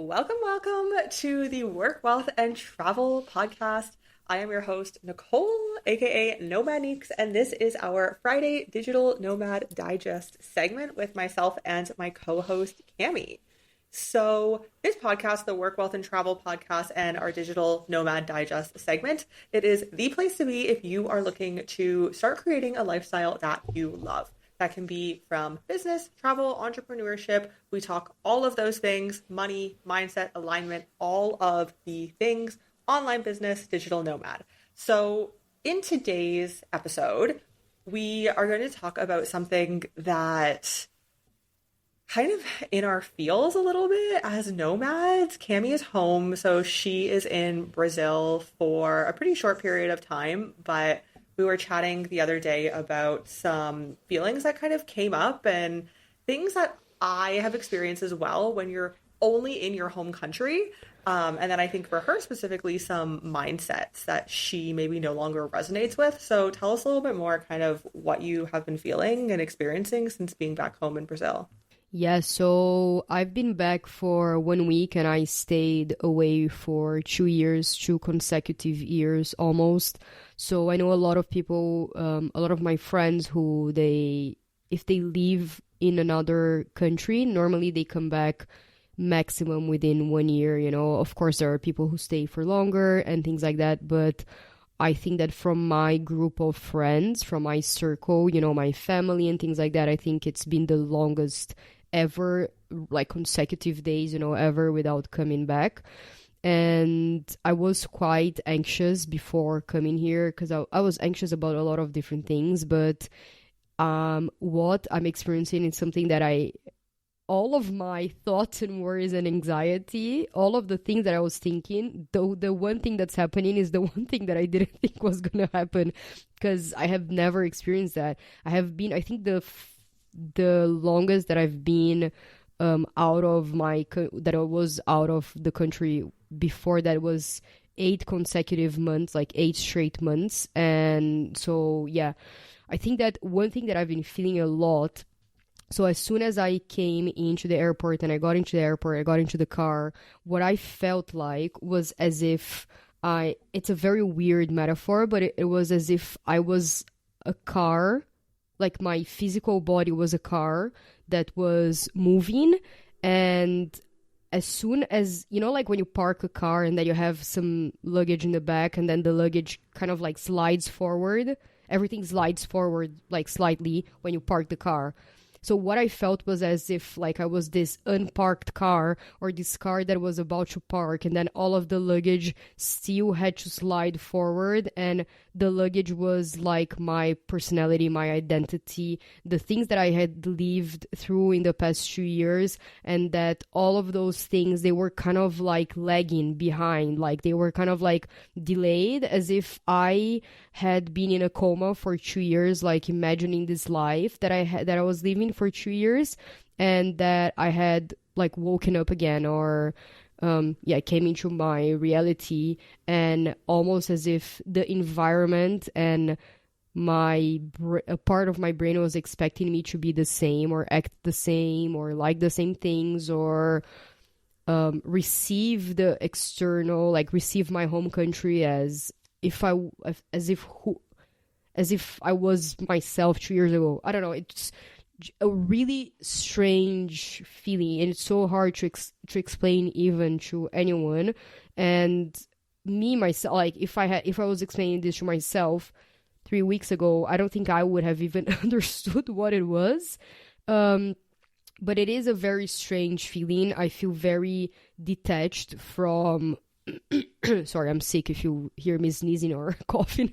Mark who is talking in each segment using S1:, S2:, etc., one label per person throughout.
S1: Welcome to the Work, Wealth, and Travel podcast. I am your host, Nicole, aka Nomad, and this is our Friday Digital Nomad Digest segment with myself and my co-host, Cami. So this podcast, the Work, Wealth, and Travel podcast, and our Digital Nomad Digest segment, it is the place to be if you are looking to start creating a lifestyle that you love. That can be from business, travel, entrepreneurship. We talk all of those things, money, mindset, alignment, all of the things, online business, digital nomad. So in today's episode, we are going to talk about something that kind of in our feels a little bit as nomads. Cami is home, so she is in Brazil for a pretty short period of time, but we were chatting the other day about some feelings that kind of came up and things that I have experienced as well when you're only in your home country. And then I think for her specifically, some mindsets that she maybe no longer resonates with. So tell us a little bit more kind of what you have been feeling and experiencing since being back home in Brazil.
S2: Yeah, so I've been back for 1 week and I stayed away for 2 years, 2 consecutive years almost. So I know a lot of people, a lot of my friends who if they live in another country, normally they come back maximum within 1 year, Of course, there are people who stay for longer and things like that, but I think that from my group of friends, from my circle, my family and things like that, I think it's been the longest ever, like consecutive days, ever without coming back. And I was quite anxious before coming here because I was anxious about a lot of different things. But what I'm experiencing is something that all of my thoughts and worries and anxiety, all of the things that I was thinking, though the one thing that's happening is the one thing that I didn't think was going to happen because I have never experienced that. I think the longest that I've been that I was out of the country before that was 8 consecutive months, like 8 straight months. And so, yeah, I think that one thing that I've been feeling a lot. So as soon as I came into the airport and I got into the car, what I felt like was as if it's a very weird metaphor, but it was as if I was a car, like my physical body was a car that was moving. And as soon as, like when you park a car and then you have some luggage in the back and then the luggage kind of like slides forward, everything slides forward like slightly when you park the car. So what I felt was as if like I was this unparked car or this car that was about to park and then all of the luggage still had to slide forward, and the luggage was like my personality, my identity, the things that I had lived through in the past 2 years, and that all of those things, they were kind of like lagging behind, like they were kind of like delayed, as if I had been in a coma for 2 years, like imagining this life that I was living for 2 years, and that I had like woken up again or came into my reality, and almost as if the environment and a part of my brain was expecting me to be the same or act the same or like the same things or receive the external, like receive my home country as if I was myself 2 years ago. I don't know. It's a really strange feeling, and it's so hard to explain even to anyone. And me myself, like if I was explaining this to myself 3 weeks ago, I don't think I would have even understood what it was. But it is a very strange feeling. I feel very detached from sorry, I'm sick if you hear me sneezing or coughing.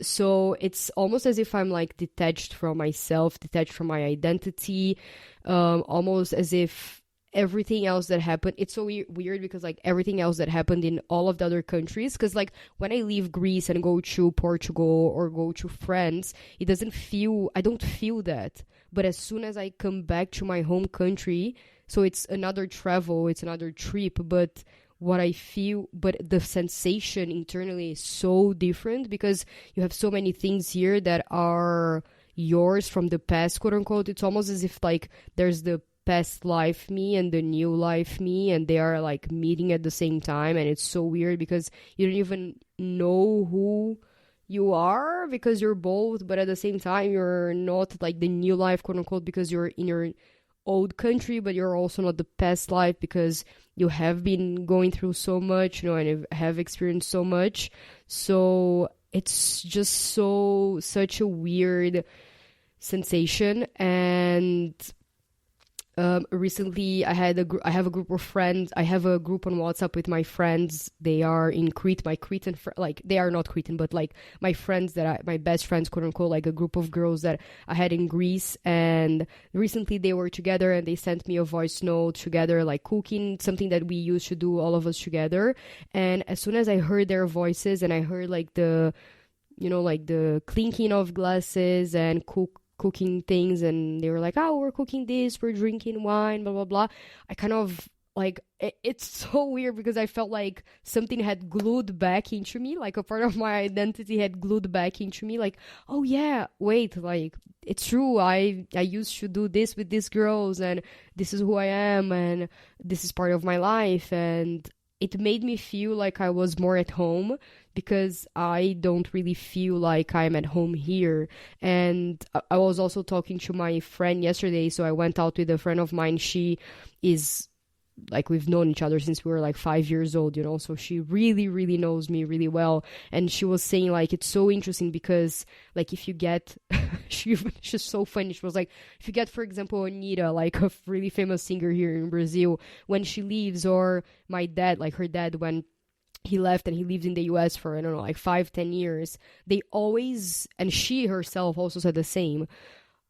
S2: So it's almost as if I'm like detached from myself, detached from my identity, almost as if everything else that happened, it's so weird because like everything else that happened in all of the other countries, because like when I leave Greece and go to Portugal or go to France, I don't feel that. But as soon as I come back to my home country, so it's another travel, it's another trip, but what I feel, but the sensation internally is so different because you have so many things here that are yours from the past, quote unquote. It's almost as if like there's the past life me and the new life me, and they are like meeting at the same time, and it's so weird because you don't even know who you are because you're both, but at the same time you're not like the new life, quote unquote, because you're in your old country, but you're also not the past life because you have been going through so much, and have experienced so much. So it's just such a weird sensation. And recently I had I have a group of friends. I have a group on WhatsApp with my friends. They are in Crete. My Cretan like, they are not Cretan, but like my friends my best friends, quote unquote, like a group of girls that I had in Greece. And recently they were together and they sent me a voice note together, like cooking, something that we used to do all of us together. And as soon as I heard their voices and I heard like the, like the clinking of glasses and cooking things, and they were like, oh, we're cooking this, we're drinking wine, blah blah blah, I kind of like it's so weird because I felt like something had glued back into me, like a part of my identity had glued back into me, like, oh yeah, wait, like it's true, I used to do this with these girls, and this is who I am, and this is part of my life. And it made me feel like I was more at home, because I don't really feel like I'm at home here. And I was also talking to my friend yesterday, so I went out with a friend of mine. She is like, we've known each other since we were like 5 years old, so she really, really knows me really well. And she was saying like, it's so interesting because like if you get she's so funny. She was like, if you get, for example, Anitta, like a really famous singer here in Brazil, when she leaves, or my dad, like her dad, when he left and he lived in the US for, I don't know, like 5-10 years, they always, and she herself also said the same,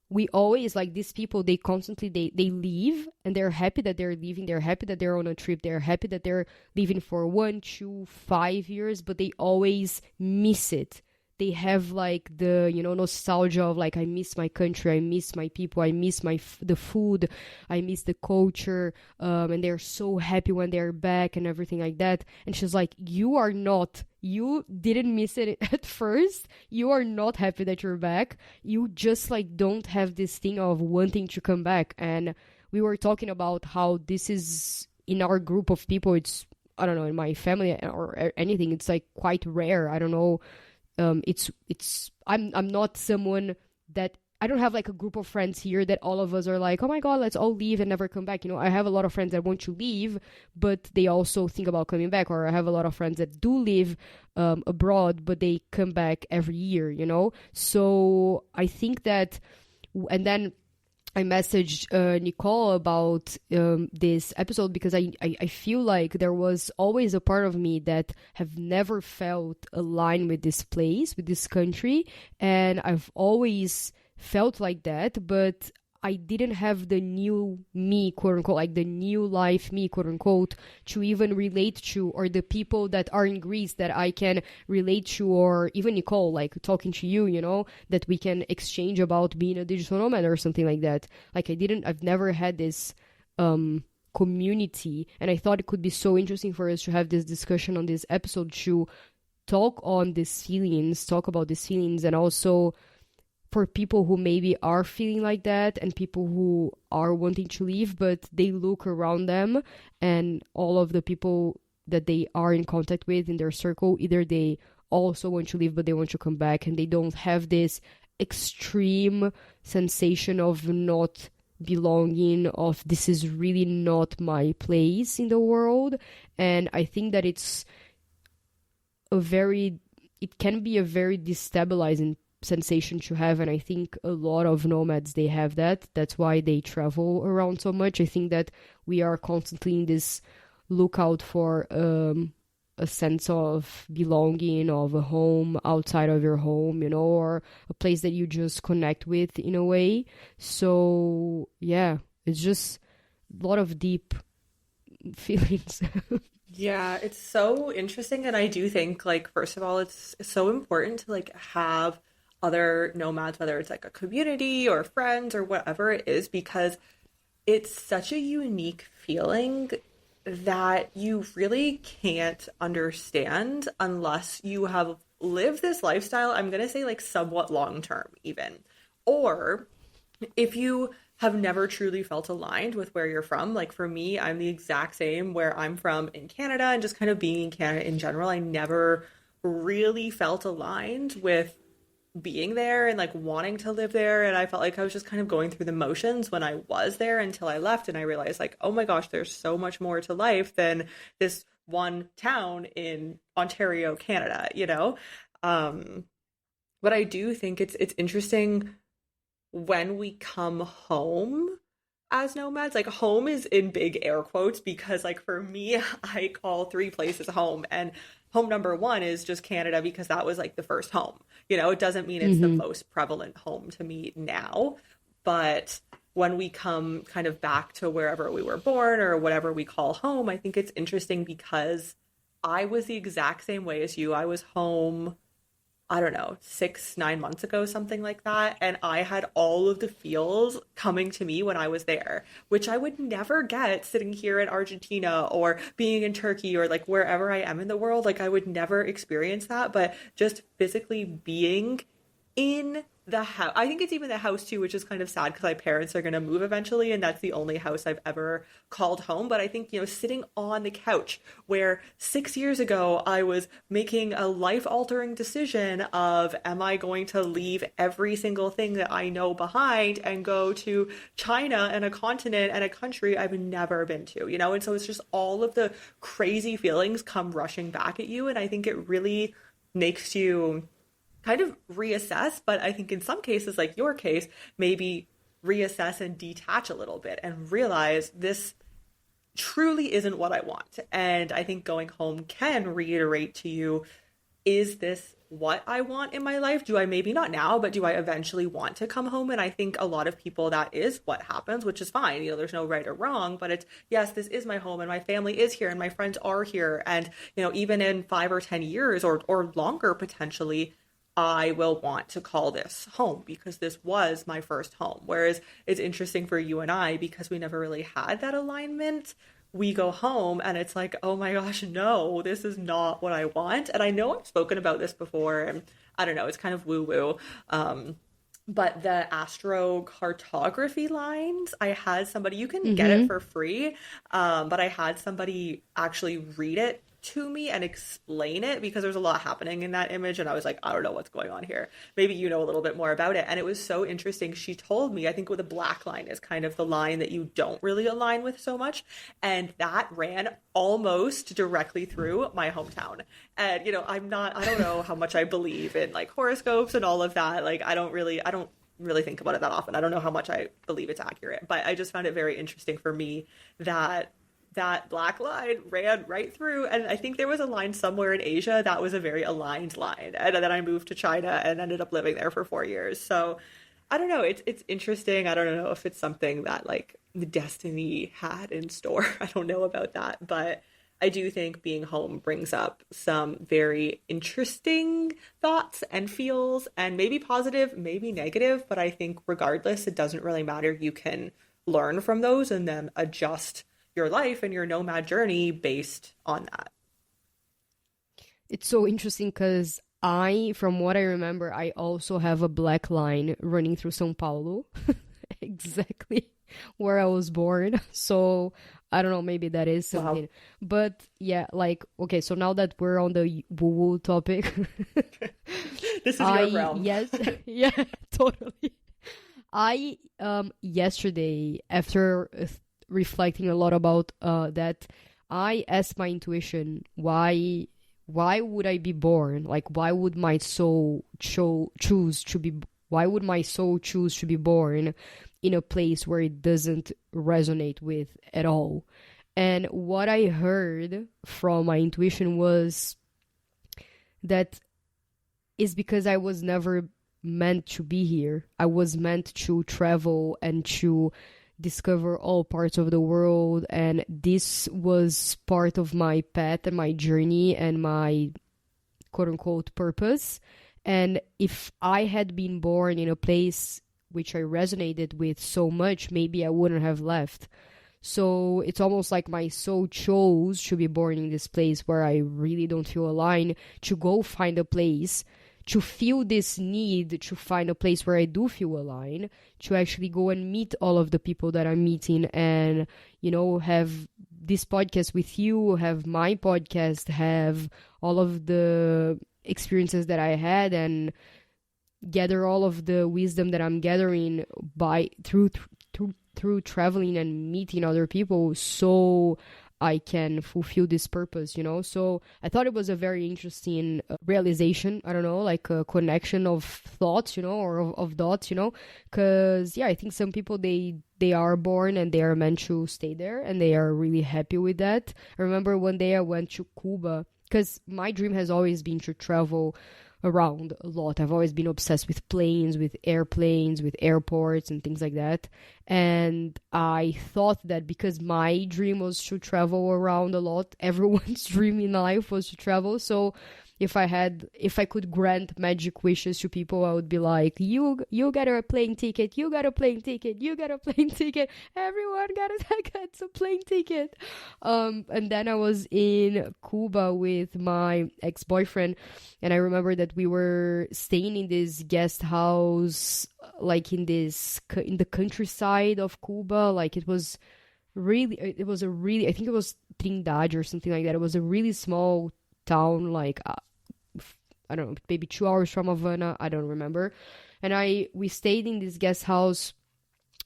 S2: we always, like, these people, they constantly, they leave, and they're happy that they're leaving, they're happy that they're on a trip, they're happy that they're leaving for 1, 2, 5 years, but they always miss it. They have like the, nostalgia of like, I miss my country, I miss my people, I miss the food, I miss the culture, and they're so happy when they're back and everything like that. And she's like, you didn't miss it at first, you are not happy that you're back, you just like don't have this thing of wanting to come back. And we were talking about how this is, in our group of people, it's, I don't know, in my family or anything, it's like quite rare. I don't know. I'm not someone that, I don't have like a group of friends here that all of us are like, oh my god, let's all leave and never come back. I have a lot of friends that want to leave, but they also think about coming back. Or I have a lot of friends that do live abroad, but they come back every year, So I think that, and then I messaged Nicole about this episode because I feel like there was always a part of me that have never felt aligned with this place, with this country. And I've always felt like that, but I didn't have the new me, quote unquote, like the new life me, quote unquote, to even relate to, or the people that are in Greece that I can relate to, or even Nicole, like talking to you, that we can exchange about being a digital nomad or something like that. Like I've never had this community, and I thought it could be so interesting for us to have this discussion on this episode, to talk about these feelings, and also for people who maybe are feeling like that, and people who are wanting to leave, but they look around them and all of the people that they are in contact with in their circle, either they also want to leave, but they want to come back, and they don't have this extreme sensation of not belonging, of this is really not my place in the world. And I think that it can be a very destabilizing sensation to have, and I think a lot of nomads, they have that's why they travel around so much. I think that we are constantly in this lookout for a sense of belonging, of a home outside of your home, or a place that you just connect with in a way. So yeah, it's just a lot of deep feelings.
S1: Yeah, it's so interesting. And I do think, like, first of all, it's so important to like have other nomads, whether it's like a community or friends or whatever it is, because it's such a unique feeling that you really can't understand unless you have lived this lifestyle. I'm going to say like somewhat long term, even. Or if you have never truly felt aligned with where you're from. Like for me, I'm the exact same where I'm from in Canada, and just kind of being in Canada in general. I never really felt aligned with being there and like wanting to live there. And I felt like I was just kind of going through the motions when I was there until I left. And I realized, like, oh my gosh, there's so much more to life than this one town in Ontario, Canada, you know? Um, but I do think it's interesting when we come home as nomads. Like home is in big air quotes because like for me, I call three places home, and home number one is just Canada because that was like the first home. You know, it doesn't mean it's the
S2: Mm-hmm.
S1: most prevalent home to me now, but when we come kind of back to wherever we were born or whatever we call home, I think it's interesting because I was the exact same way as you. I was home, I don't know, 6, 9 months ago, something like that. And I had all of the feels coming to me when I was there, which I would never get sitting here in Argentina or being in Turkey or like wherever I am in the world. Like I would never experience that. But just physically being in the house. I think it's even the house too, which is kind of sad because my parents are going to move eventually, and that's the only house I've ever called home. But I think, you know, sitting on the couch where 6 years ago I was making a life altering decision of, am I going to leave every single thing that I know behind and go to China and a continent and a country I've never been to, you know? And so it's just all of the crazy feelings come rushing back at you. And I think it really makes you kind of reassess, but I think in some cases, like your case, maybe reassess and detach a little bit and realize this truly isn't what I want. And I think going home can reiterate to you, is this what I want in my life? Do I, maybe not now, but do I eventually want to come home? And I think a lot of people, that is what happens, which is fine. You know, there's no right or wrong, but it's, yes, this is my home and my family is here and my friends are here. And, you know, even in 5 or 10 years or longer potentially, I will want to call this home because this was my first home. Whereas it's interesting for you and I because we never really had that alignment. We go home and it's like, oh my gosh, no, this is not what I want. And I know I've spoken about this before, and I don't know, it's kind of woo woo. But the astrocartography lines, I had somebody, you can get it
S2: Mm-hmm.
S1: for free, but I had somebody actually read it to me and explain it because there's a lot happening in that image. And I was like, I don't know what's going on here. Maybe you know a little bit more about it. And it was so interesting. She told me, I think with a black line is kind of the line that you don't really align with so much. And that ran almost directly through my hometown. And, you know, I don't know how much I believe in like horoscopes and all of that. Like, I don't really think about it that often. I don't know how much I believe it's accurate, but I just found it very interesting for me that that black line ran right through. And I think there was a line somewhere in Asia that was a very aligned line. And then I moved to China and ended up living there for 4 years. So I don't know. It's interesting. I don't know if it's something that like the destiny had in store. I don't know about that, but I do think being home brings up some very interesting thoughts and feels, and maybe positive, maybe negative. But I think regardless, it doesn't really matter. You can learn from those and then adjust your life and your nomad journey based on that.
S2: It's so interesting because from what I remember, I also have a black line running through São Paulo, exactly where I was born. So I don't know, maybe that is
S1: Wow.
S2: something. But yeah, like, okay, so now that we're on the woo-woo topic,
S1: This is your realm.
S2: yes, yeah, totally. Yesterday, after reflecting a lot about that, I asked my intuition, why would I be born? Like, why would my soul choose to be born in a place where it doesn't resonate with at all? And what I heard from my intuition was that is because I was never meant to be here. I was meant to travel and to discover all parts of the world, and this was part of my path and my journey and my quote unquote purpose. And if I had been born in a place which I resonated with so much, maybe I wouldn't have left. So it's almost like my soul chose to be born in this place where I really don't feel aligned, to go find a place to feel this need to find a place where I do feel aligned, to actually go and meet all of the people that I'm meeting, and, you know, have this podcast with you, have my podcast, have all of the experiences that I had, and gather all of the wisdom that I'm gathering by through traveling and meeting other people, so I can fulfill this purpose, you know? So I thought it was a very interesting realization. I don't know, like a connection of thoughts, you know, or of dots, you know? Because, yeah, I think some people, they are born and they are meant to stay there, and they are really happy with that. I remember one day I went to Cuba, because my dream has always been to travel around a lot. I've always been obsessed with planes, with airplanes, with airports and things like that. And I thought that because my dream was to travel around a lot, everyone's dream in life was to travel. So if I could grant magic wishes to people, I would be like, you got a plane ticket, you got a plane ticket, you got a plane ticket, everyone got a plane ticket. And then I was in Cuba with my ex-boyfriend, and I remember that we were staying in this guest house, like in the countryside of Cuba. Like it was a really, I think it was Trindade or something like that. It was a really small town, like I don't know, maybe 2 hours from Havana. I don't remember. And we stayed in this guest house.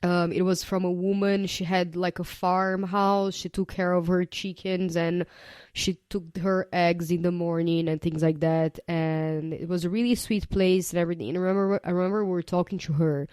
S2: It was from a woman. She had like a farmhouse. She took care of her chickens, and she took her eggs in the morning and things like that. And it was a really sweet place and everything. And I remember we were talking to her,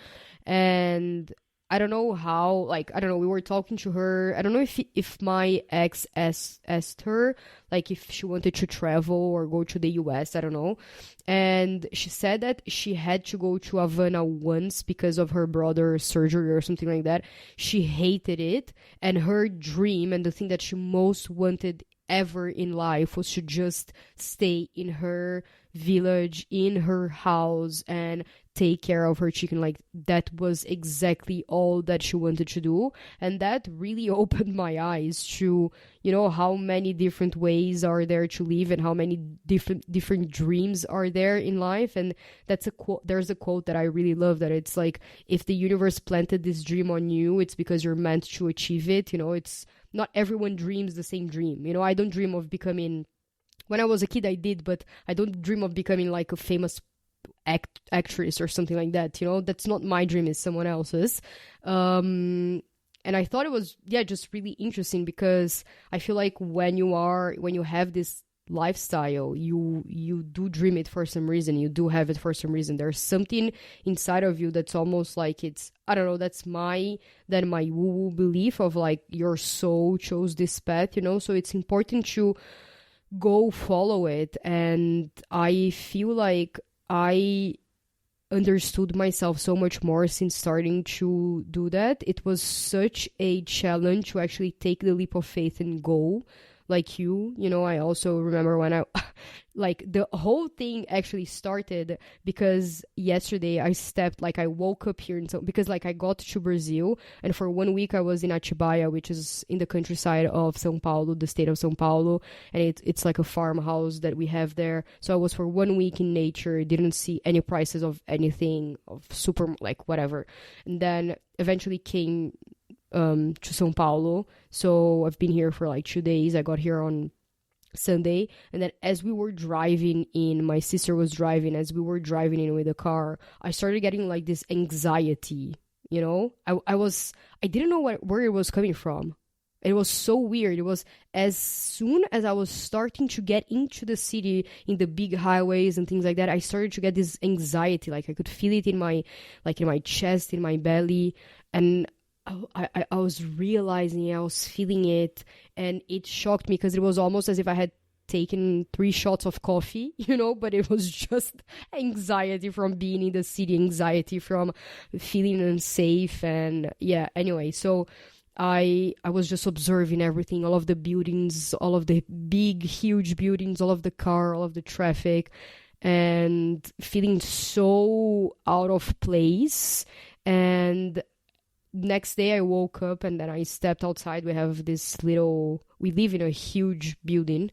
S2: and I don't know how, like, I don't know, we were talking to her. I don't know if my ex asked her, like, if she wanted to travel or go to the US, I don't know. And she said that she had to go to Havana once because of her brother's surgery or something like that. She hated it, and her dream and the thing that she most wanted ever in life was to just stay in her village, in her house, and take care of her chicken. Like, that was exactly all that she wanted to do. And that really opened my eyes to, you know, how many different ways are there to live, and how many different dreams are there in life. And that's there's a quote that I really love, that it's like, if the universe planted this dream on you, it's because you're meant to achieve it. You know, it's not everyone dreams the same dream. You know, I don't dream of becoming, when I was a kid I did, but I don't dream of becoming like a famous actress or something like that. You know, that's not my dream, it's someone else's. And I thought it was, yeah, just really interesting, because I feel like when you have this lifestyle, you do dream it for some reason, you do have it for some reason. There's something inside of you that's almost like, it's, I don't know, that's my woo-woo belief of like, your soul chose this path, you know. So it's important to go follow it. And I feel like I understood myself so much more since starting to do that. It was such a challenge to actually take the leap of faith and go. Like you know, I also remember when I like, the whole thing actually started because yesterday I woke up here, because like I got to Brazil, and for 1 week I was in Atibaia, which is in the countryside of São Paulo, the state of São Paulo, and it's like a farmhouse that we have there. So I was for 1 week in nature, didn't see any prices of anything, of super, like, whatever. And then eventually came to São Paulo. So I've been here for like 2 days. I got here on Sunday, and then as we were driving in, my sister was driving, as we were driving in with the car, I started getting like this anxiety, you know. I didn't know where it was coming from. It was so weird. It was as soon as I was starting to get into the city, in the big highways and things like that, I started to get this anxiety. Like, I could feel it in my chest, in my belly, and I was realizing, I was feeling it, and it shocked me, because it was almost as if I had taken 3 shots of coffee, you know, but it was just anxiety from being in the city, anxiety from feeling unsafe. And yeah, anyway, so I was just observing everything, all of the buildings, all of the big, huge buildings, all of the car, all of the traffic, and feeling so out of place. And next day I woke up and then I stepped outside. We have this little, we live in a huge building.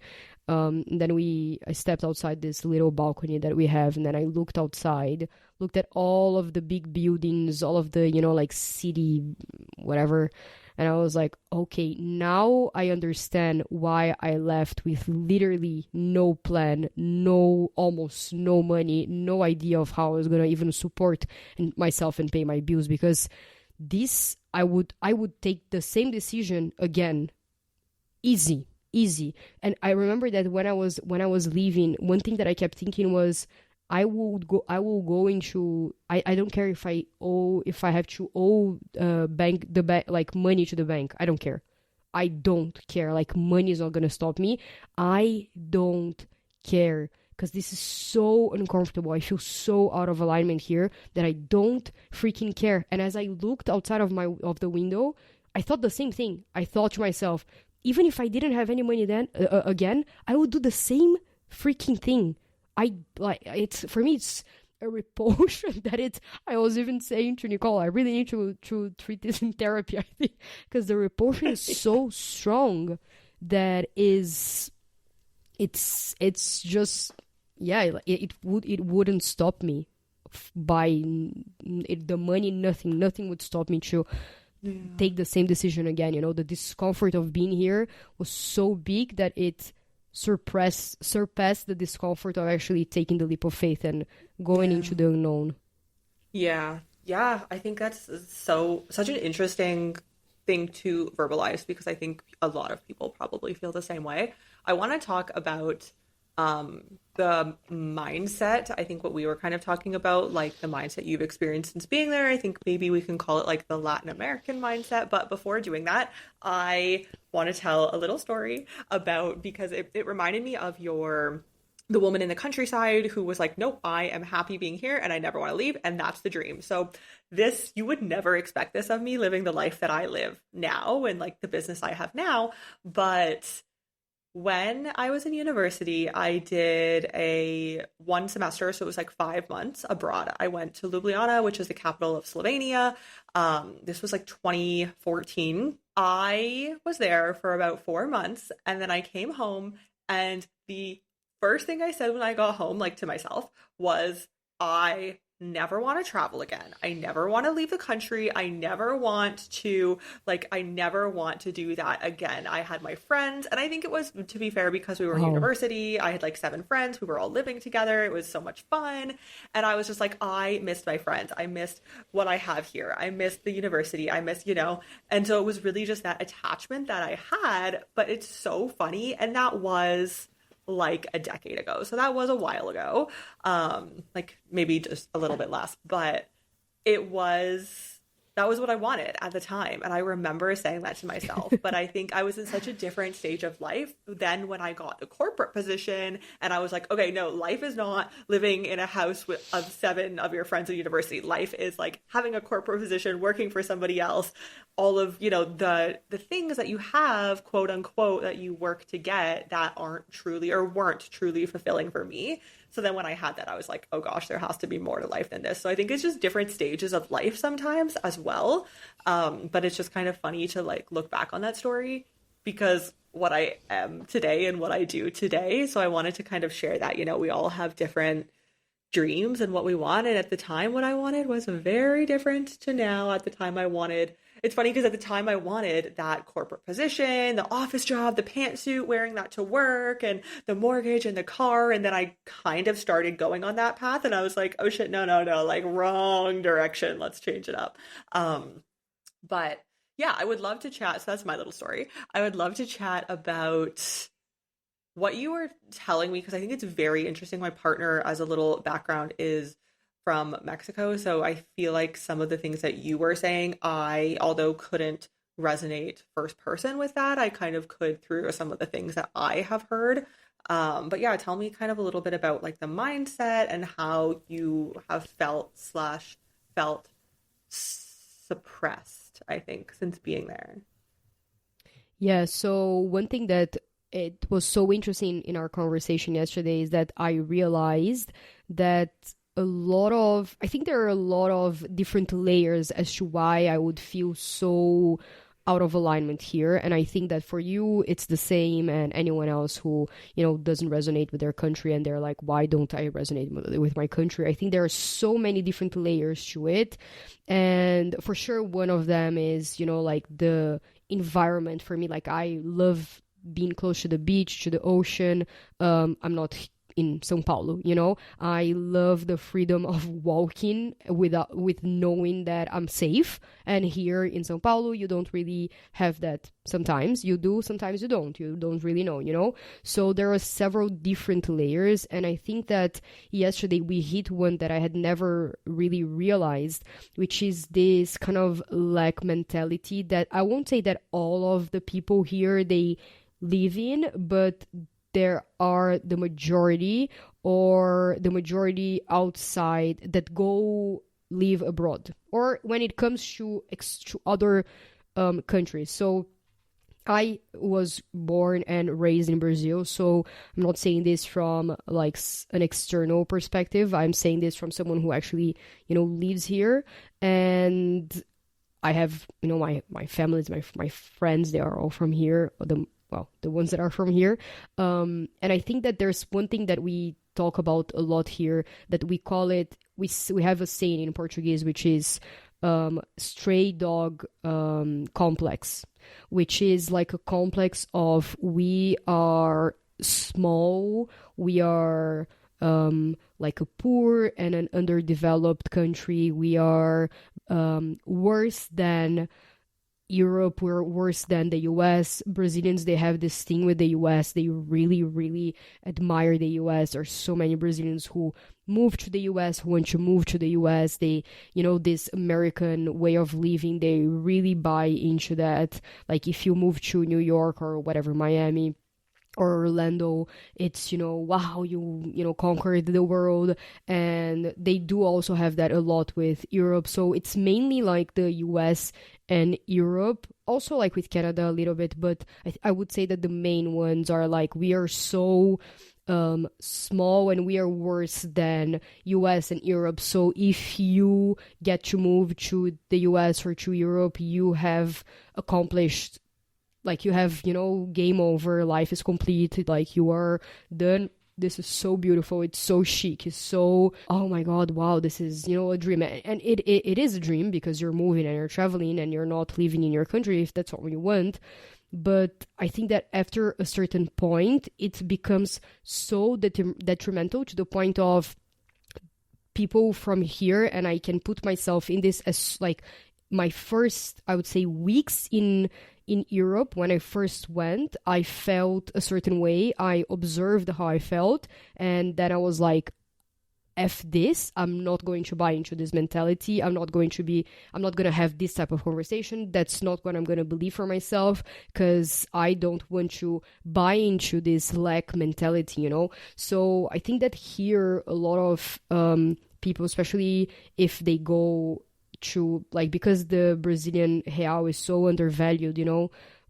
S2: And then I stepped outside this little balcony that we have, and then I looked outside, looked at all of the big buildings, all of the, like city, whatever. And I was like, okay, now I understand why I left with literally no plan, almost no money, no idea of how I was going to even support myself and pay my bills, because this, I would take the same decision again. Easy. And I remember that when I was leaving, one thing that I kept thinking was, I will go into, I don't care if I have to owe like money to the bank. I don't care. Like, money is not gonna stop me. I don't care, because this is so uncomfortable. I feel so out of alignment here that I don't freaking care. And as I looked outside of the window, I thought the same thing. I thought to myself, even if I didn't have any money then again, I would do the same freaking thing. For me, it's a repulsion that I was even saying to Nicole, I really need to treat this in therapy, I think, because the repulsion is so strong that it's just, yeah, it wouldn't stop me by the money. Nothing would stop me to take the same decision again. The discomfort of being here was so big that it surpassed the discomfort of actually taking the leap of faith and going into the unknown.
S1: Yeah. I think that's such an interesting thing to verbalize, because I think a lot of people probably feel the same way. I want to talk about the mindset. I think what we were kind of talking about, like the mindset you've experienced since being there. I think maybe we can call it like the Latin American mindset. But before doing that, I want to tell a little story about, because it reminded me of the woman in the countryside who was like, nope, I am happy being here and I never want to leave. And that's the dream. So you would never expect this of me, living the life that I live now and like the business I have now. But when I was in university, I did one semester, so it was like 5 months abroad. I went to Ljubljana, which is the capital of Slovenia. This was like 2014. I was there for about 4 months, and then I came home, and the first thing I said when I got home, like to myself, was, I never want to travel again. I never want to leave the country. I never want to do that again. I had my friends, and I think it was, to be fair, because we were in university, I had like 7 friends. We were all living together. It was so much fun. And I was just like, I missed my friends. I missed what I have here. I missed the university. I missed, and so it was really just that attachment that I had. But it's so funny. And that was like a decade ago. So that was a while ago. Like maybe just a little bit less, but that was what I wanted at the time. And I remember saying that to myself, but I think I was in such a different stage of life than when I got the corporate position. And I was like, okay, no, life is not living in a house of 7 of your friends at university. Life is like having a corporate position, working for somebody else, all of, the things that you have, quote unquote, that you work to get that weren't truly fulfilling for me. So then when I had that, I was like, oh gosh, there has to be more to life than this. So I think it's just different stages of life sometimes as well. But it's just kind of funny to like look back on that story, because what I am today and what I do today. So I wanted to kind of share that, we all have different dreams and what we wanted. At the time, what I wanted was very different to now. At the time it's funny because at the time I wanted that corporate position, the office job, the pantsuit, wearing that to work, and the mortgage and the car. And then I kind of started going on that path, and I was like, oh shit, no, like wrong direction. Let's change it up. But yeah, I would love to chat. So that's my little story. I would love to chat about what you were telling me, because I think it's very interesting. My partner, as a little background, is from Mexico. So I feel like some of the things that you were saying, although couldn't resonate first person with that, I kind of could through some of the things that I have heard. But yeah, tell me kind of a little bit about like the mindset and how you have felt suppressed, I think, since being there.
S2: Yeah, so one thing that it was so interesting in our conversation yesterday is that I realized that I think there are a lot of different layers as to why I would feel so out of alignment here. And I think that for you it's the same, and anyone else who, doesn't resonate with their country and they're like, why don't I resonate with my country? I think there are so many different layers to it. And for sure one of them is, like the environment for me. Like I love being close to the beach, to the ocean. I'm not in São Paulo, I love the freedom of walking with knowing that I'm safe. And here in São Paulo, you don't really have that. Sometimes you do, sometimes you don't. You don't really know. So there are several different layers, and I think that yesterday we hit one that I had never really realized, which is this kind of lack mentality that I won't say that all of the people here they live in, but there are the majority outside that go live abroad, or when it comes to other countries. So I was born and raised in Brazil, so I'm not saying this from like an external perspective. I'm saying this from someone who actually, lives here. And I have, my families, my friends, they are all from here. The ones that are from here. And I think that there's one thing that we talk about a lot here, that we call it, we have a saying in Portuguese, which is stray dog complex, which is like a complex of we are small, we are like a poor and an underdeveloped country, we are worse than Europe, we're worse than the US. Brazilians, they have this thing with the US. They really, really admire the US. There's so many Brazilians who move to the US, who want to move to the US. They, this American way of living, they really buy into that. Like if you move to New York or whatever, Miami or Orlando, it's, wow, you conquered the world. And they do also have that a lot with Europe. So it's mainly like the US and Europe, also like with Canada a little bit, but I would say that the main ones are like, we are so small and we are worse than US and Europe. So if you get to move to the US or to Europe, you have accomplished, like you have, game over, life is complete, like you are done. This is so beautiful, it's so chic, it's so, oh my god, wow, this is, a dream. And it is a dream, because you're moving and you're traveling and you're not living in your country if that's what you want. But I think that after a certain point, it becomes so detrimental, to the point of people from here, and I can put myself in this as like my first, I would say, weeks in Europe. When I first went, I felt a certain way. I observed how I felt, and then I was like, F this, I'm not going to buy into this mentality. I'm not going to have this type of conversation. That's not what I'm going to believe for myself, because I don't want to buy into this lack mentality, So I think that here a lot of people, especially if they go to, like, because the Brazilian real is so undervalued,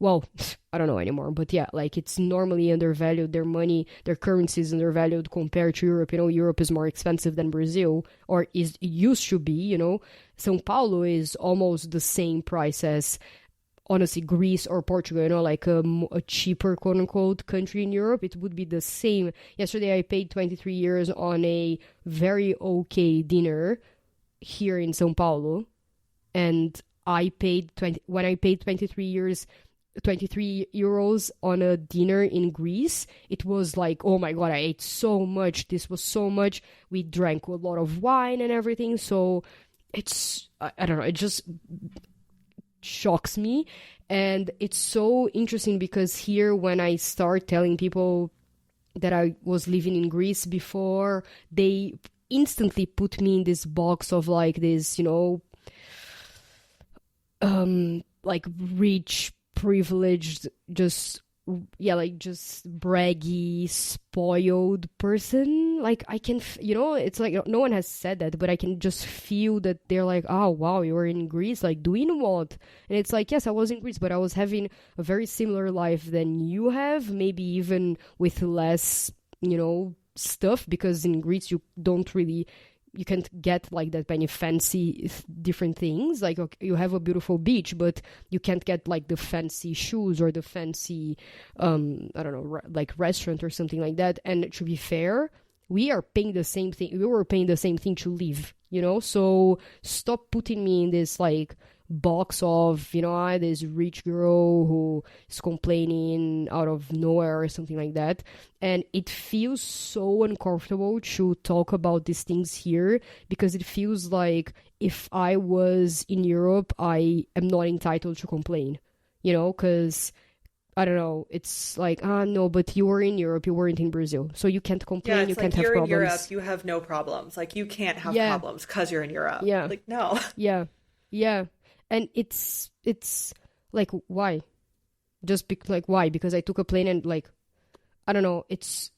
S2: well, I don't know anymore, but yeah, like it's normally undervalued. Their money, their currency is undervalued compared to Europe. Europe is more expensive than Brazil, or it used to be. São Paulo is almost the same price as, honestly, Greece or Portugal, like a cheaper, quote unquote, country in Europe. It would be the same. Yesterday I paid 23 years on a very okay dinner here in São Paulo, and when I paid 23 euros on a dinner in Greece, it was like, oh my god, I ate so much, this was so much, we drank a lot of wine and everything. So it's, I don't know, it just shocks me. And it's so interesting, because here, when I start telling people that I was living in Greece before, they instantly put me in this box of like this, like rich, privileged, just braggy, spoiled person. Like I can, it's like no one has said that, but I can just feel that they're like, oh wow, you were in Greece, like doing what? And it's like, yes, I was in Greece, but I was having a very similar life than you have, maybe even with less, stuff, because in Greece you don't really you can't get like that many fancy different things. Like, okay, you have a beautiful beach, but you can't get like the fancy shoes or the fancy I don't know, like restaurant or something like that. And to be fair, we are paying the same thing. We were paying the same thing to live, you know? So stop putting me in this like box of, you know, this rich girl who is complaining out of nowhere or something like that. And it feels so uncomfortable to talk about these things here, because it feels like if I was in Europe, I am not entitled to complain, you know, because I don't know, it's like, no, but you were in Europe, you weren't in Brazil, so you can't
S1: Yeah,
S2: complain, you
S1: it's
S2: can't
S1: like
S2: have
S1: you're in Europe,
S2: problems.
S1: you have no problems. Like you can't have
S2: Yeah,
S1: problems because you're in Europe.
S2: yeah,
S1: Like no.
S2: yeah, yeah. And it's like, why? Like, why? Because I took a plane and like, I don't know, it's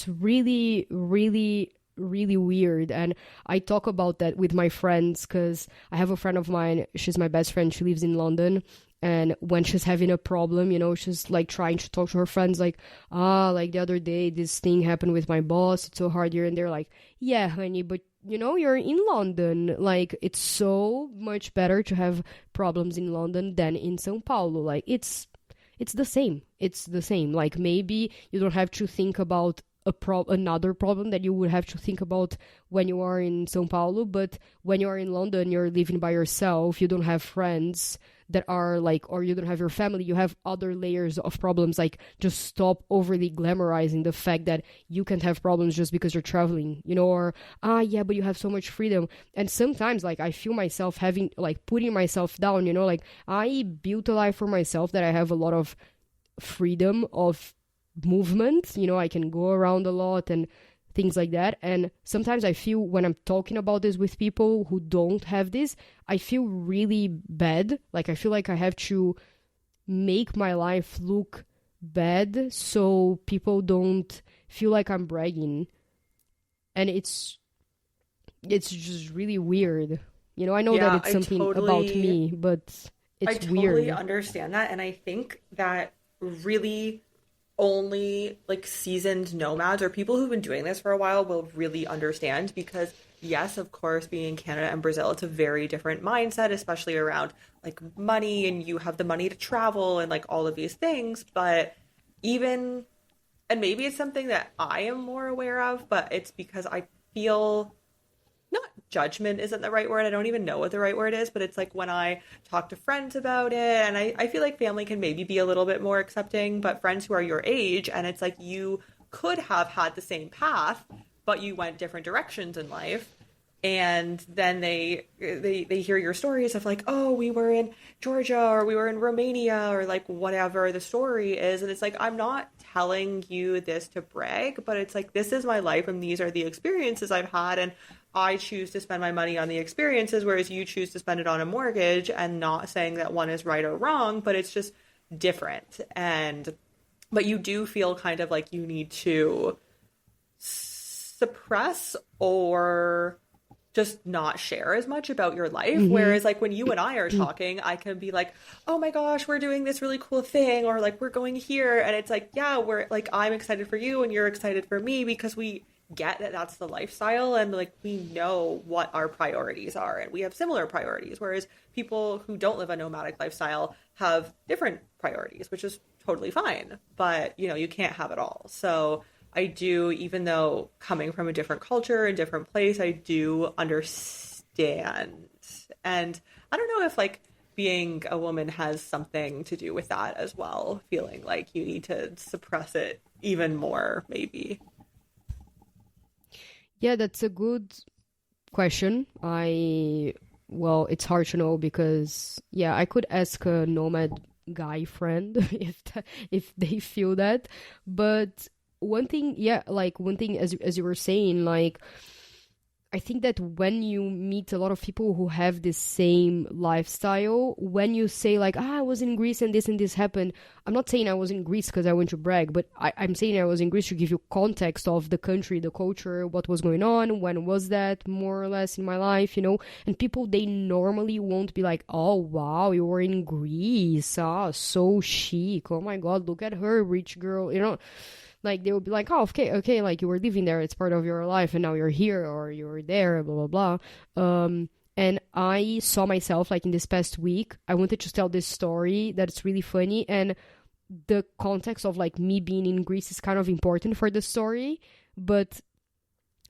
S2: really, really, really weird. And I talk about that with my friends, because I have a friend of mine, she's my best friend, she lives in London. And when she's having a problem, you know, she's like trying to talk to her friends, like, like the other day, this thing happened with my boss, it's so hard here. And they're like, yeah, honey, but you know, you're in London. Like, it's so much better to have problems in London than in São Paulo. Like, it's the same. It's the same. Like, maybe you don't have to think about another problem that you would have to think about when you are in São Paulo, but when you are in London, you're living by yourself, you don't have friends that are like, or you don't have your family, you have other layers of problems. Like, just stop overly glamorizing the fact that you can't have problems just because you're traveling, you know, or yeah, but you have so much freedom. And sometimes, like, I feel myself having, like, putting myself down, you know, like, I built a life for myself that I have a lot of freedom of movement, you know, I can go around a lot and things like that. And sometimes I feel, when I'm talking about this with people who don't have this, I feel really bad. Like, I feel like I have to make my life look bad so people don't feel like I'm bragging. And it's just really weird, you know. I know that
S1: Yeah,
S2: it's something about me, but
S1: I
S2: it's
S1: totally
S2: weird.
S1: understand that. And I think that really only like seasoned nomads or people who've been doing this for a while will really understand, because yes, of course, being in Canada and Brazil, it's a very different mindset, especially around like money, and you have the money to travel and like all of these things. But even, and maybe it's something that I am more aware of, but it's because I feel, not judgment isn't the right word. I don't even know what the right word is, but it's like when I talk to friends about it, and I feel like family can maybe be a little bit more accepting, but friends who are your age, and it's like you could have had the same path, but you went different directions in life. And then they hear your stories of like, oh, we were in Georgia or we were in Romania or like whatever the story is. And it's like, I'm not telling you this to brag, but it's like, this is my life and these are the experiences I've had. And I choose to spend my money on the experiences, whereas you choose to spend it on a mortgage, and not saying that one is right or wrong, but it's just different. And, but you do feel kind of like you need to suppress or just not share as much about your life.
S2: Mm-hmm.
S1: Whereas like when you and I are talking, I can be like, oh my gosh, we're doing this really cool thing, or like we're going here. And it's like, yeah, we're like, I'm excited for you and you're excited for me, because we get that that's the lifestyle, and like we know what our priorities are and we have similar priorities. Whereas people who don't live a nomadic lifestyle have different priorities, which is totally fine. But you know, you can't have it all. So I do, even though coming from a different culture and different place, I do understand. And I don't know if like being a woman has something to do with that as well, feeling like you need to suppress it even more, maybe.
S2: Yeah, that's a good question. Well, it's hard to know because, yeah, I could ask a nomad guy friend if they feel that. But one thing, yeah, like one thing, as you were saying, like, I think that when you meet a lot of people who have the same lifestyle, when you say like, I was in Greece and this happened, I'm not saying I was in Greece because I want to brag, but I'm saying I was in Greece to give you context of the country, the culture, what was going on, when was that, more or less in my life, you know? And people, they normally won't be like, oh, wow, you were in Greece, so chic, oh my God, look at her, rich girl, you know? Like they would be like, oh, okay, okay, like you were living there, it's part of your life, and now you're here or you're there, blah blah blah. And I saw myself like in this past week. I wanted to tell this story that's really funny, and the context of like me being in Greece is kind of important for the story, but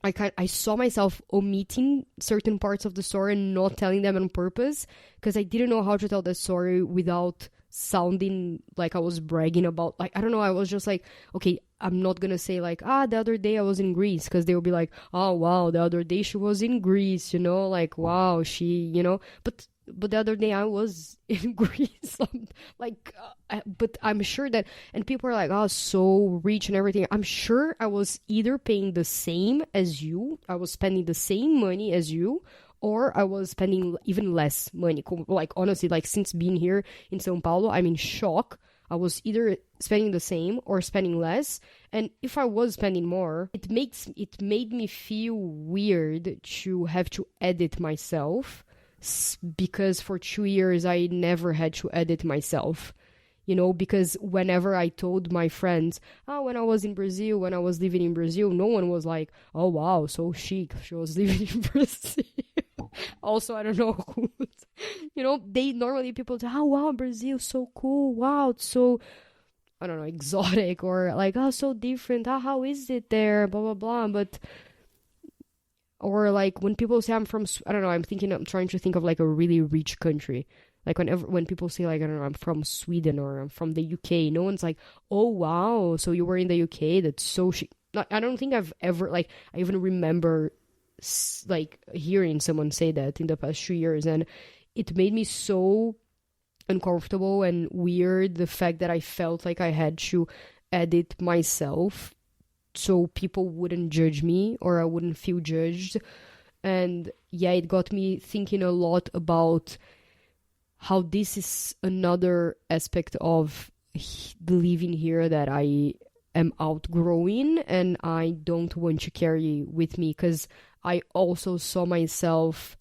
S2: I saw myself omitting certain parts of the story and not telling them on purpose because I didn't know how to tell the story without sounding like I was bragging about, like, I don't know, I was just like, okay, I'm not gonna say like, the other day I was in Greece, because they will be like, oh wow, the other day she was in Greece, like, wow, but the other day I was in Greece. Like, but I'm sure that, and people are like, oh, so rich and everything. I'm sure I was either paying the same as you, I was spending the same money as you, or I was spending even less money. Like, honestly, like, since being here in São Paulo, I'm in shock. I was either spending the same or spending less. And if I was spending more, it made me feel weird to have to edit myself, because for 2 years I never had to edit myself. Because whenever I told my friends, when I was in Brazil, when I was living in Brazil, no one was like, oh wow, so chic, she was living in Brazil. Also, I don't know who, they normally, people say, oh wow, Brazil, so cool, wow, it's so, I don't know, exotic, or like, oh, so different, how is it there, blah blah blah. But, or like when people say I'm from, I don't know, I'm trying to think of like a really rich country. Like when people say like, I don't know, I'm from Sweden or I'm from the UK, no one's like, oh wow, so you were in the UK, that's so I don't think I've ever, like, I even remember like hearing someone say that in the past 2 years, and it made me so uncomfortable and weird, the fact that I felt like I had to edit myself so people wouldn't judge me or I wouldn't feel judged. And yeah, it got me thinking a lot about how this is another aspect of living here that I am outgrowing and I don't want to carry with me, because I also saw myself,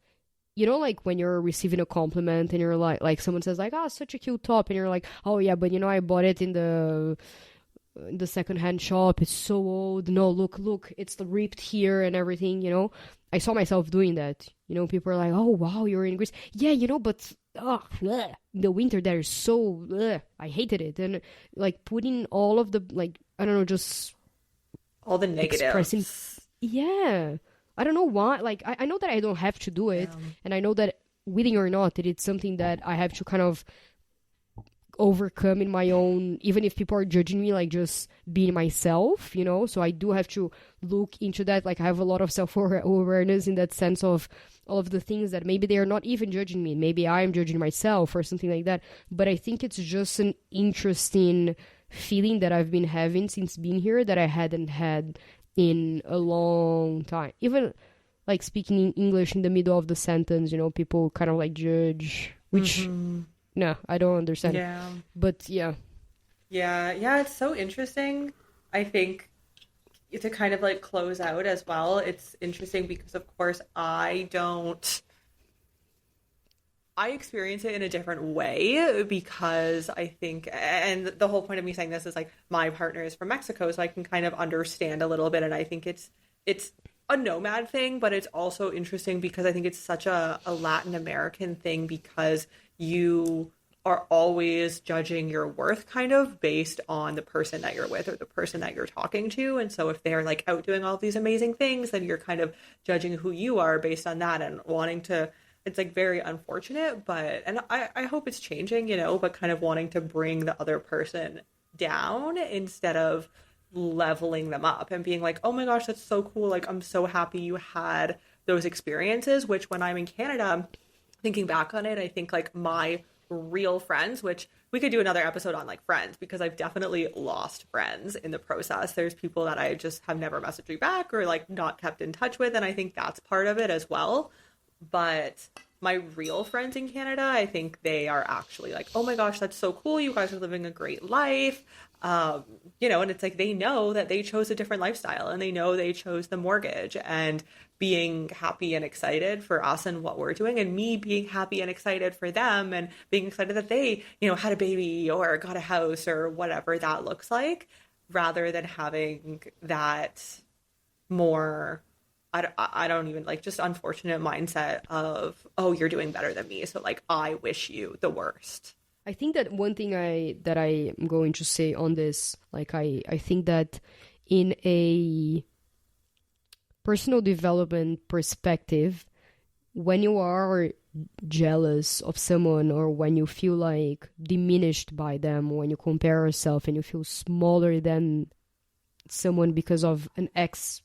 S2: like when you're receiving a compliment and you're like someone says like, such a cute top, and you're like, oh yeah, but I bought it in the secondhand shop, it's so old, no, look, it's the ripped here and everything. I saw myself doing that. People are like, oh wow, you're in Greece, yeah, but the winter there is so I hated it. And like putting all of the, like, I don't know, just
S1: all the negatives,
S2: expressing, yeah, I don't know why, like I know that I don't have to do it, and I know that willing or not, it's something that I have to kind of overcome in my own, even if people are judging me, like just being myself, so I do have to look into that. Like I have a lot of self-awareness in that sense of all of the things that maybe they are not even judging me, maybe I'm judging myself or something like that. But I think it's just an interesting feeling that I've been having since being here that I hadn't had in a long time. Even like speaking in English in the middle of the sentence, people kind of like judge, which no, I don't understand.
S1: Yeah.
S2: But yeah.
S1: Yeah, it's so interesting. I think to kind of like close out as well, it's interesting because of course I experience it in a different way, because I think, and the whole point of me saying this is like my partner is from Mexico, so I can kind of understand a little bit, and I think it's a nomad thing, but it's also interesting because I think it's such a Latin American thing, because you are always judging your worth kind of based on the person that you're with or the person that you're talking to. And so if they're like out doing all these amazing things, then you're kind of judging who you are based on that and wanting to, it's like very unfortunate, but, and I hope it's changing, but kind of wanting to bring the other person down instead of leveling them up and being like, oh my gosh, that's so cool. Like, I'm so happy you had those experiences, which when I'm in Canada, thinking back on it, I think like my real friends, which we could do another episode on like friends, because I've definitely lost friends in the process. There's people that I just have never messaged me back or like not kept in touch with. And I think that's part of it as well. But my real friends in Canada, I think they are actually like, oh my gosh, that's so cool. You guys are living a great life. And it's like they know that they chose a different lifestyle and they know they chose the mortgage, and being happy and excited for us and what we're doing, and me being happy and excited for them and being excited that they, had a baby or got a house or whatever that looks like. rather than having that more, I don't even like, just unfortunate mindset of, oh, you're doing better than me, so like I wish you the worst.
S2: I think that one thing I am going to say on this, like I think that in a personal development perspective, when you are jealous of someone or when you feel like diminished by them, when you compare yourself and you feel smaller than someone because of an X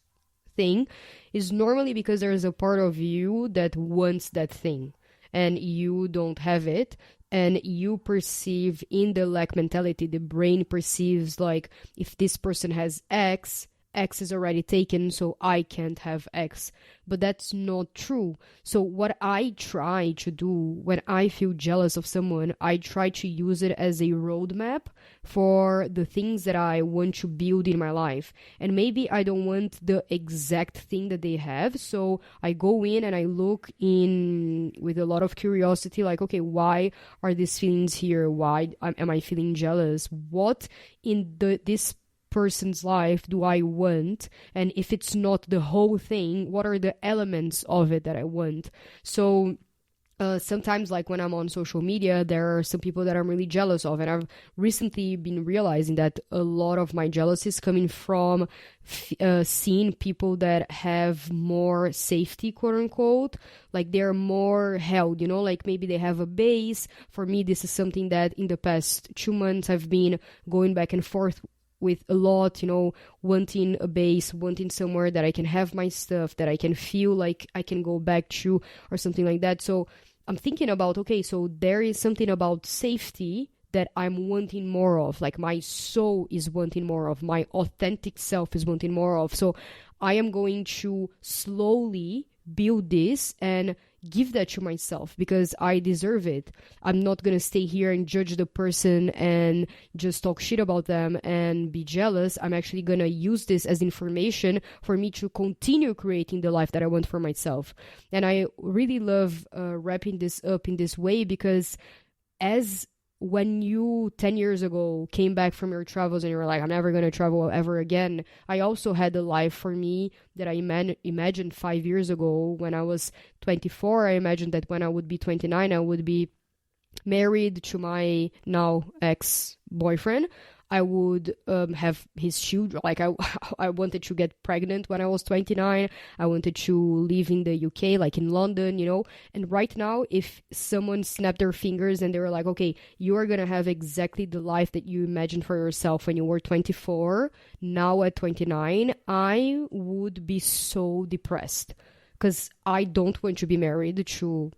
S2: thing, is normally because there is a part of you that wants that thing and you don't have it. And you perceive in the lack mentality, the brain perceives like, if this person has X, X is already taken, so I can't have X. But that's not true. So what I try to do when I feel jealous of someone, I try to use it as a roadmap for the things that I want to build in my life. And maybe I don't want the exact thing that they have, so I go in and I look in with a lot of curiosity, like, okay, why are these feelings here? Why am I feeling jealous? What in this person's life do I want? And if it's not the whole thing, what are the elements of it that I want? So sometimes, like when I'm on social media, there are some people that I'm really jealous of, and I've recently been realizing that a lot of my jealousy is coming from seeing people that have more safety, quote unquote, like they're more held, you know, like maybe they have a base. For me, this is something that in the past 2 months I've been going back and forth with a lot, you know, wanting a base, wanting somewhere that I can have my stuff, that I can feel like I can go back to, or something like that. So I'm thinking about, okay, so there is something about safety that I'm wanting more of, like my soul is wanting more of, my authentic self is wanting more of. So I am going to slowly build this and give that to myself because I deserve it. I'm not going to stay here and judge the person and just talk shit about them and be jealous. I'm actually going to use this as information for me to continue creating the life that I want for myself. And I really love wrapping this up in this way because as when you 10 years ago came back from your travels and you were like, I'm never going to travel ever again, I also had a life for me that I imagined 5 years ago when I was 24. I imagined that when I would be 29, I would be married to my now ex-boyfriend. I would have his children. Like I wanted to get pregnant when I was 29. I wanted to live in the UK, like in London, you know. And right now, if someone snapped their fingers and they were like, okay, you are going to have exactly the life that you imagined for yourself when you were 24, now at 29, I would be so depressed because I don't want to be married to,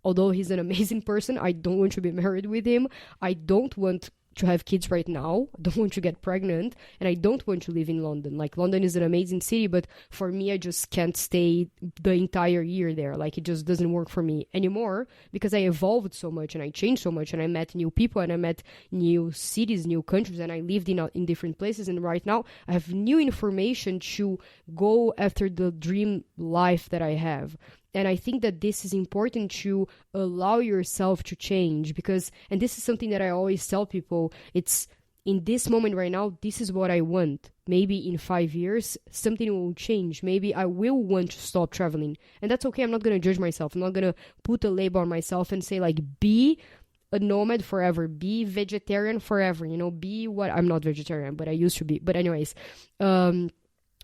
S2: although he's an amazing person, I don't want to be married with him. I don't want to have kids right now. I don't want to get pregnant, and I don't want to live in London. Like, London is an amazing city, but for me, I just can't stay the entire year there. Like, it just doesn't work for me anymore because I evolved so much and I changed so much and I met new people and I met new cities, new countries, and I lived in different places. And right now, I have new information to go after the dream life that I have. And I think that this is important to allow yourself to change because, and this is something that I always tell people, it's in this moment right now, this is what I want. Maybe in 5 years, something will change. Maybe I will want to stop traveling. And that's okay. I'm not going to judge myself. I'm not going to put a label on myself and say like, be a nomad forever, be vegetarian forever, you know, be what, I'm not vegetarian, but I used to be. But anyways,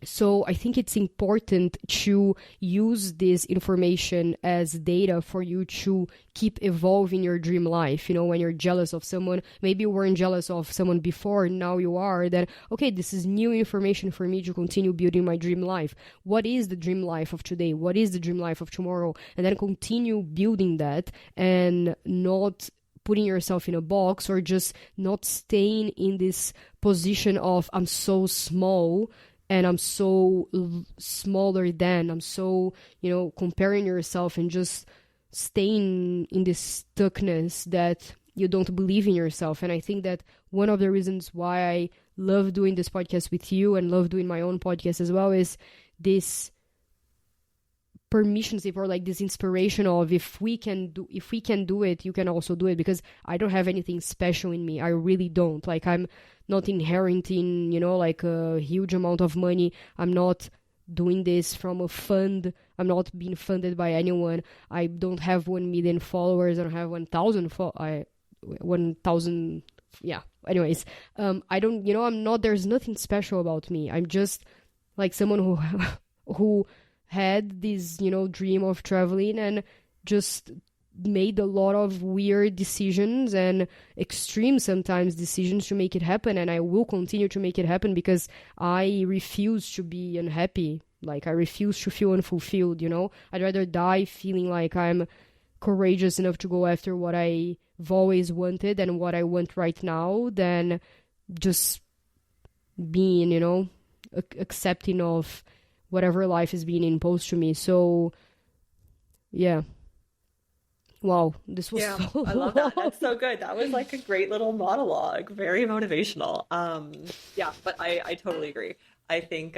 S2: so I think it's important to use this information as data for you to keep evolving your dream life. You know, when you're jealous of someone, maybe you weren't jealous of someone before, now you are, then, okay, this is new information for me to continue building my dream life. What is the dream life of today? What is the dream life of tomorrow? And then continue building that and not putting yourself in a box or just not staying in this position of I'm so small and I'm so smaller than, I'm so, you know, comparing yourself and just staying in this stuckness that you don't believe in yourself. And I think that one of the reasons why I love doing this podcast with you and love doing my own podcast as well is this permission slip or like this inspiration of if we can do it, you can also do it, because I don't have anything special in me. I really don't. Like, I'm not inheriting, like a huge amount of money. I'm not doing this from a fund. I'm not being funded by anyone. I don't have 1 million followers. I don't have 1,000. Yeah. Anyways, I don't, I'm not, there's nothing special about me. I'm just like someone who had this, dream of traveling and just made a lot of weird decisions and extreme sometimes decisions to make it happen. And I will continue to make it happen because I refuse to be unhappy. Like, I refuse to feel unfulfilled, I'd rather die feeling like I'm courageous enough to go after what I've always wanted and what I want right now than just being, accepting of whatever life is being imposed to me. So, yeah. Wow, this was so
S1: I love that. That's so good. That was like a great little monologue, very motivational. Yeah, but I totally agree. I think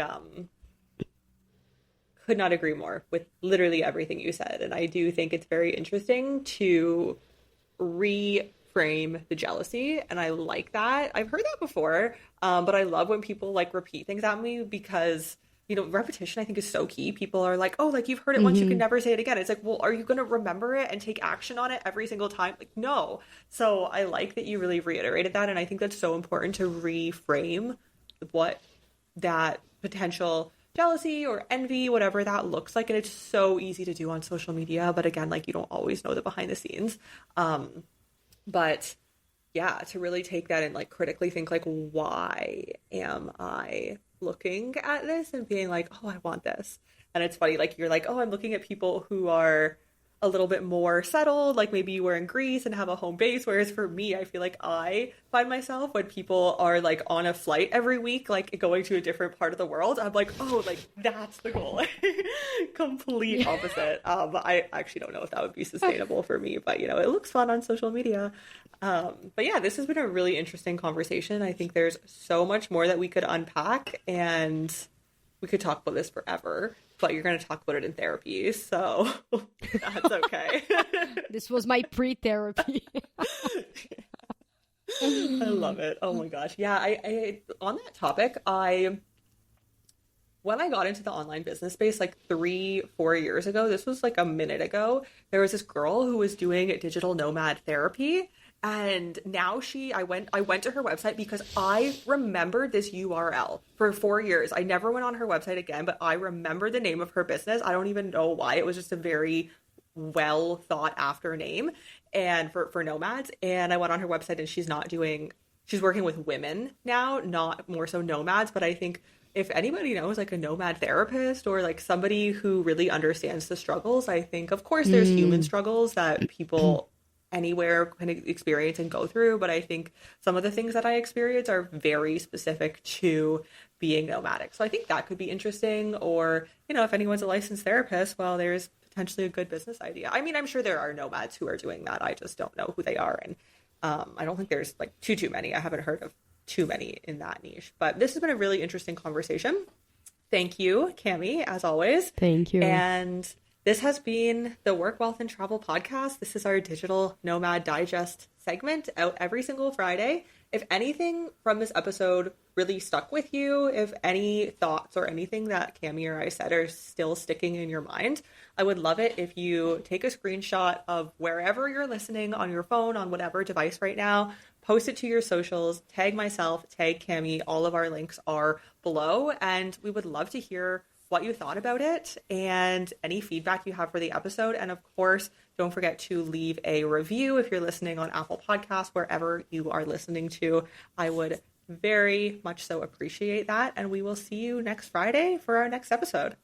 S1: could not agree more with literally everything you said. And I do think it's very interesting to reframe the jealousy. And I like that. I've heard that before, but I love when people like repeat things at me because, repetition I think is so key. People are like, oh, like you've heard it once, you can never say it again. It's like, well, are you going to remember it and take action on it every single time? Like, no. So I like that you really reiterated that. And I think that's so important to reframe what that potential jealousy or envy, whatever that looks like. And it's so easy to do on social media. But again, like you don't always know the behind the scenes. But yeah, to really take that and like critically think like, why am I looking at this and being like, oh, I want this. And it's funny, like you're like, oh, I'm looking at people who are a little bit more settled, like maybe you were in Greece and have a home base. Whereas for me, I feel like I find myself when people are like on a flight every week, like going to a different part of the world, I'm like, oh, like that's the goal. Complete opposite. I actually don't know if that would be sustainable for me, but it looks fun on social media. But yeah, this has been a really interesting conversation. I think there's so much more that we could unpack and we could talk about this forever. But you're going to talk about it in therapy, so that's okay.
S2: This was my pre-therapy.
S1: I love it. Oh my gosh. Yeah, I on that topic, when I got into the online business space like 3-4 years ago, this was like a minute ago, there was this girl who was doing digital nomad therapy. And now I went to her website because I remembered this URL for 4 years. I never went on her website again, but I remember the name of her business. I don't even know why. It was just a very well thought after name and for nomads. And I went on her website and she's working with women now, not more so nomads. But I think if anybody knows like a nomad therapist or like somebody who really understands the struggles, I think of course there's human struggles that people anywhere can experience and go through, but I think some of the things that I experience are very specific to being nomadic. So I think that could be interesting. Or, if anyone's a licensed therapist, well, there's potentially a good business idea. I mean, I'm sure there are nomads who are doing that. I just don't know who they are. And I don't think there's like too many. I haven't heard of too many in that niche. But this has been a really interesting conversation. Thank you, Cami, as always.
S2: Thank you.
S1: And this has been the Work, Wealth, and Travel podcast. This is our Digital Nomad Digest segment out every single Friday. If anything from this episode really stuck with you, if any thoughts or anything that Cami or I said are still sticking in your mind, I would love it if you take a screenshot of wherever you're listening on your phone, on whatever device right now, post it to your socials, tag myself, tag Cami. All of our links are below, and we would love to hear what you thought about it and any feedback you have for the episode. And of course, don't forget to leave a review if you're listening on Apple Podcasts, wherever you are listening to. I would very much so appreciate that. And we will see you next Friday for our next episode.